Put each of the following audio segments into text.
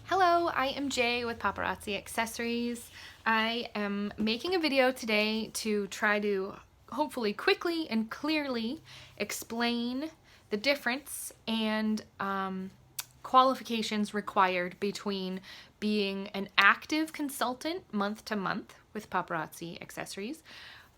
Hello, I am Jaie with Paparazzi Accessories. I am making a video today to try to hopefully quickly and clearly explain the difference and qualifications required between being an active consultant month to month with Paparazzi Accessories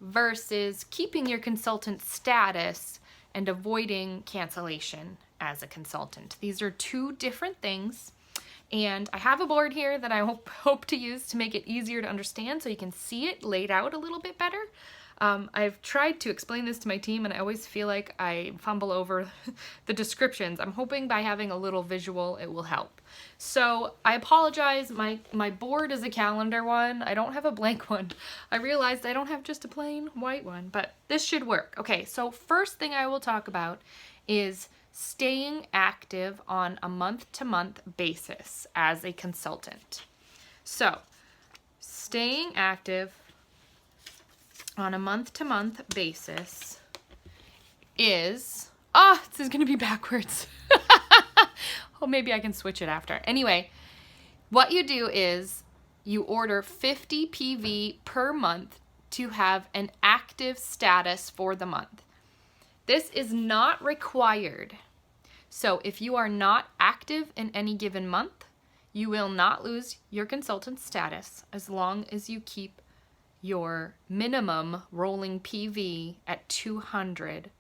versus keeping your consultant status and avoiding cancellation as a consultant. These are two different things. And I have a board here that I hope to use to make it easier to understand so you can see it laid out a little bit better. I've tried to explain this to my team and I always feel like I fumble over the descriptions. I'm hoping by having a little visual it will help. So I apologize, my board is a calendar one. I don't have a blank one. I realized I don't have just a plain white one, but this should work. Okay, so first thing I will talk about is staying active on a month-to-month basis as a consultant. So, staying active on a month-to-month basis is... this is going to be backwards. Oh, maybe I can switch it after. Anyway, what you do is you order 50 PV per month to have an active status for the month. This is not required. So if you are not active in any given month, you will not lose your consultant status as long as you keep your minimum rolling PV at 200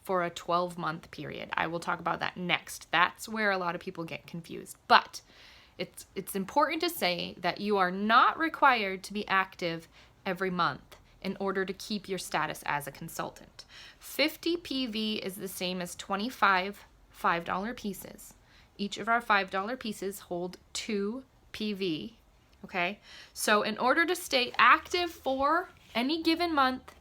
for a 12-month period. I will talk about that next. That's where a lot of people get confused. But it's important to say that you are not required to be active every month in order to keep your status as a consultant. 50 PV is the same as 25 $5 pieces. Each of our $5 pieces hold 2 PV, okay? So in order to stay active for any given month,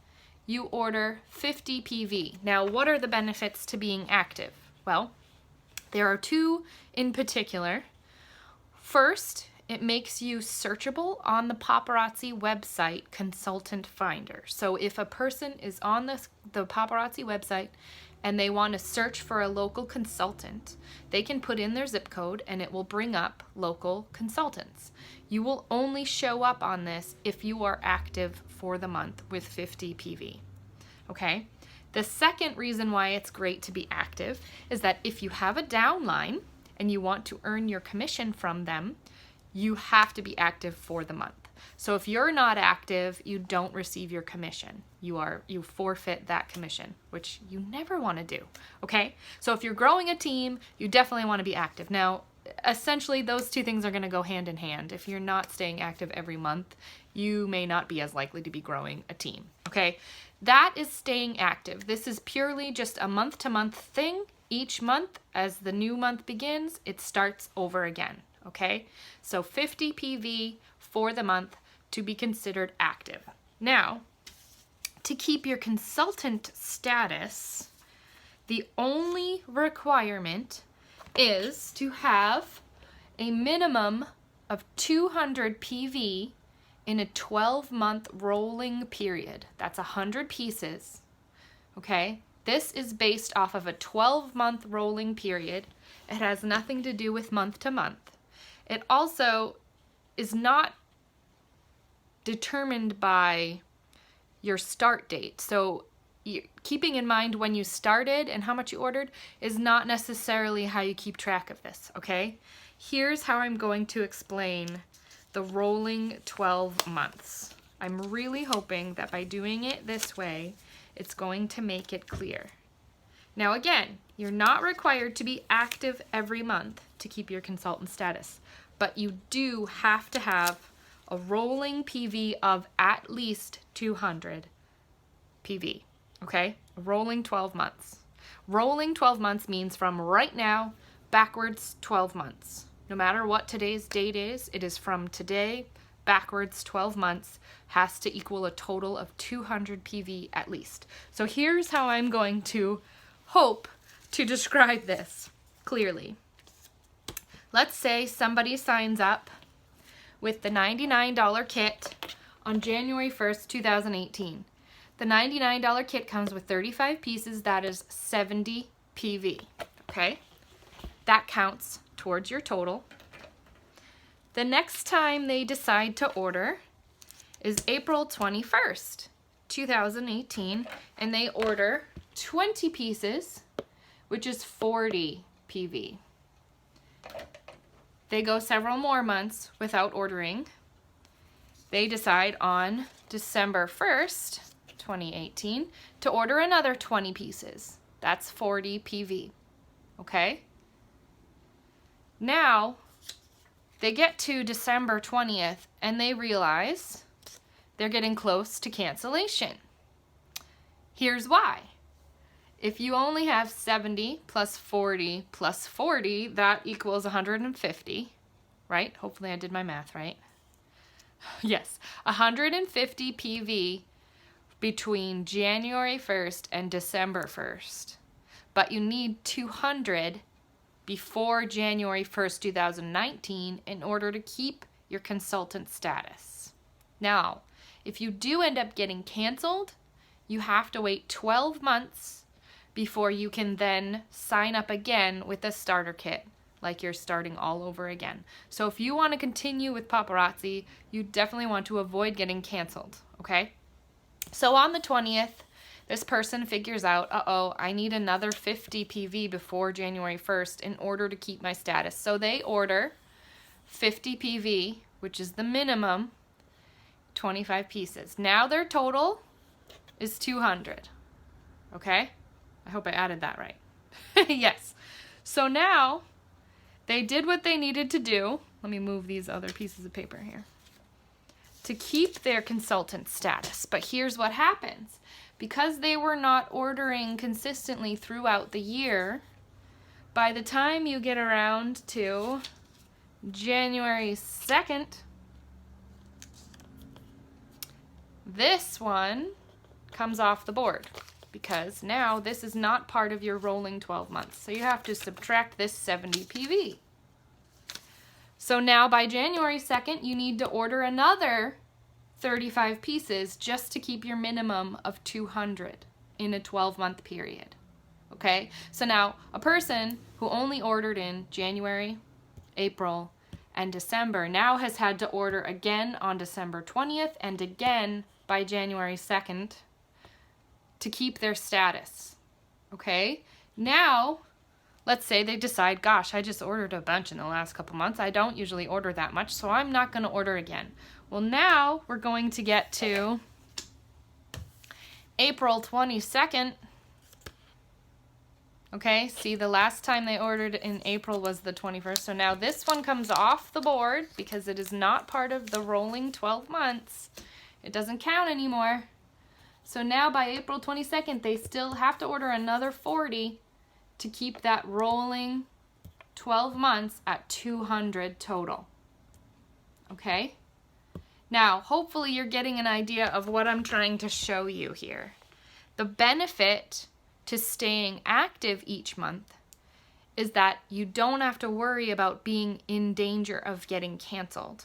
you order 50 PV. Now, what are the benefits to being active? Well, there are two in particular. First, it makes you searchable on the Paparazzi website consultant finder. So if a person is on the Paparazzi website and they want to search for a local consultant, they can put in their zip code and it will bring up local consultants. You will only show up on this if you are active for the month with 50 PV. Okay? The second reason why it's great to be active is that if you have a downline and you want to earn your commission from them, you have to be active for the month. So if you're not active, you don't receive your commission. You forfeit that commission, which you never want to do, okay? So if you're growing a team, you definitely want to be active. Now, essentially, those two things are going to go hand in hand. If you're not staying active every month, you may not be as likely to be growing a team, okay? That is staying active. This is purely just a month-to-month thing. Each month, as the new month begins, it starts over again. Okay, so 50 PV for the month to be considered active. Now, to keep your consultant status, the only requirement is to have a minimum of 200 PV in a 12-month rolling period. That's 100 pieces, okay? This is based off of a 12-month rolling period. It has nothing to do with month to month. It also is not determined by your start date. So keeping in mind when you started and how much you ordered is not necessarily how you keep track of this, okay? Here's how I'm going to explain the rolling 12 months. I'm really hoping that by doing it this way, it's going to make it clear. Now again, you're not required to be active every month to keep your consultant status, but you do have to have a rolling PV of at least 200 PV, okay? Rolling 12 months. Rolling 12 months means from right now backwards 12 months. No matter what today's date is, it is from today backwards 12 months has to equal a total of 200 PV at least. So here's how I'm going to hope to describe this clearly. Let's say somebody signs up with the $99 kit on January 1st, 2018. The $99 kit comes with 35 pieces. That is 70 PV, okay? That counts towards your total. The next time they decide to order is April 21st, 2018, and they order 20 pieces, which is 40 PV. They go several more months without ordering. They decide on December 1st, 2018, to order another 20 pieces. That's 40 PV, okay? Now, they get to December 20th and they realize they're getting close to cancellation. Here's why. If you only have 70 plus 40 plus 40, that equals 150, right? Hopefully I did my math right. Yes, 150 PV between January 1st and December 1st. But you need 200 before January 1st, 2019 in order to keep your consultant status. Now, if you do end up getting canceled, you have to wait 12 months before you can then sign up again with a starter kit, like you're starting all over again. So if you want to continue with Paparazzi, you definitely want to avoid getting canceled, okay? So on the 20th, this person figures out, uh-oh, I need another 50 PV before January 1st in order to keep my status. So they order 50 PV, which is the minimum, 25 pieces. Now their total is 200, okay? I hope I added that right. Yes. So now they did what they needed to do. Let me move these other pieces of paper here. To keep their consultant status. But here's what happens. Because they were not ordering consistently throughout the year, by the time you get around to January 2nd, this one comes off the board because now this is not part of your rolling 12 months. So you have to subtract this 70 PV. So now by January 2nd, you need to order another 35 pieces just to keep your minimum of 200 in a 12-month period. Okay? So now a person who only ordered in January, April, and December now has had to order again on December 20th and again by January 2nd to keep their status. Okay? Now, let's say they decide, gosh, I just ordered a bunch in the last couple months. I don't usually order that much, so I'm not going to order again. Well, now we're going to get to April 22nd. Okay, see, the last time they ordered in April was the 21st. So now this one comes off the board because it is not part of the rolling 12 months. It doesn't count anymore. So now by April 22nd, they still have to order another 40 to keep that rolling 12 months at 200 total. Okay? Now, hopefully you're getting an idea of what I'm trying to show you here. The benefit to staying active each month is that you don't have to worry about being in danger of getting canceled.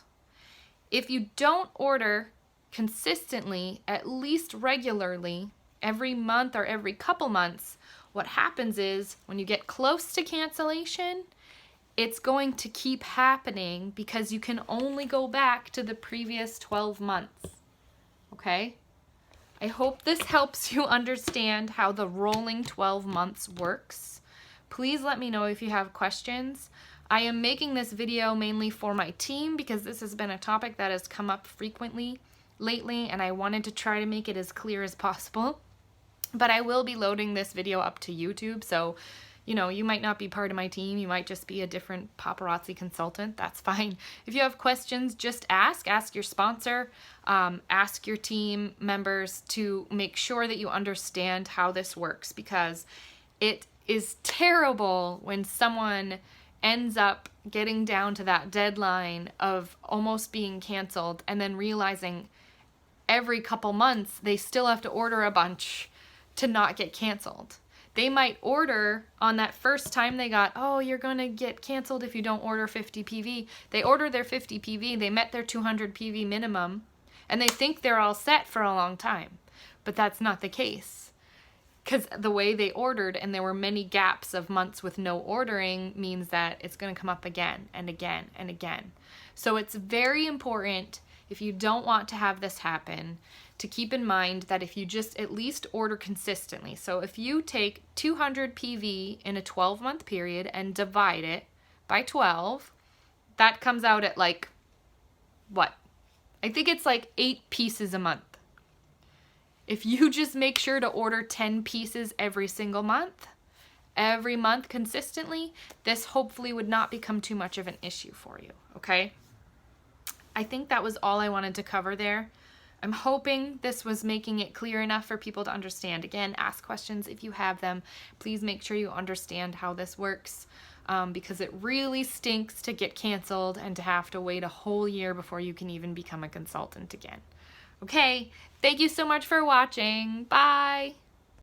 If you don't order consistently, at least regularly, every month or every couple months, what happens is when you get close to cancellation, it's going to keep happening because you can only go back to the previous 12 months. Okay? I hope this helps you understand how the rolling 12 months works. Please let me know if you have questions. I am making this video mainly for my team because this has been a topic that has come up frequently lately, and I wanted to try to make it as clear as possible. But I will be loading this video up to YouTube, so you know, you might not be part of my team. You might just be a different paparazzi consultant. That's fine. If you have questions, just ask. Ask your sponsor. Ask your team members to make sure that you understand how this works, because it is terrible when someone ends up getting down to that deadline of almost being canceled and then realizing every couple months they still have to order a bunch to not get canceled. They might order on that first time they got, oh, you're going to get canceled if you don't order 50 PV. They order their 50 PV, they met their 200 PV minimum, and they think they're all set for a long time. But that's not the case. because the way they ordered and there were many gaps of months with no ordering means that it's going to come up again and again and again. So it's very important, if you don't want to have this happen, to keep in mind that if you just at least order consistently. So if you take 200 PV in a 12-month period and divide it by 12, that comes out at like, what? I think it's like 8 pieces a month. If you just make sure to order 10 pieces every single month, every month consistently, this hopefully would not become too much of an issue for you, okay? I think that was all I wanted to cover there. I'm hoping this was making it clear enough for people to understand. Again, ask questions if you have them. Please make sure you understand how this works, because it really stinks to get canceled and to have to wait a whole year before you can even become a consultant again. Okay, thank you so much for watching. Bye.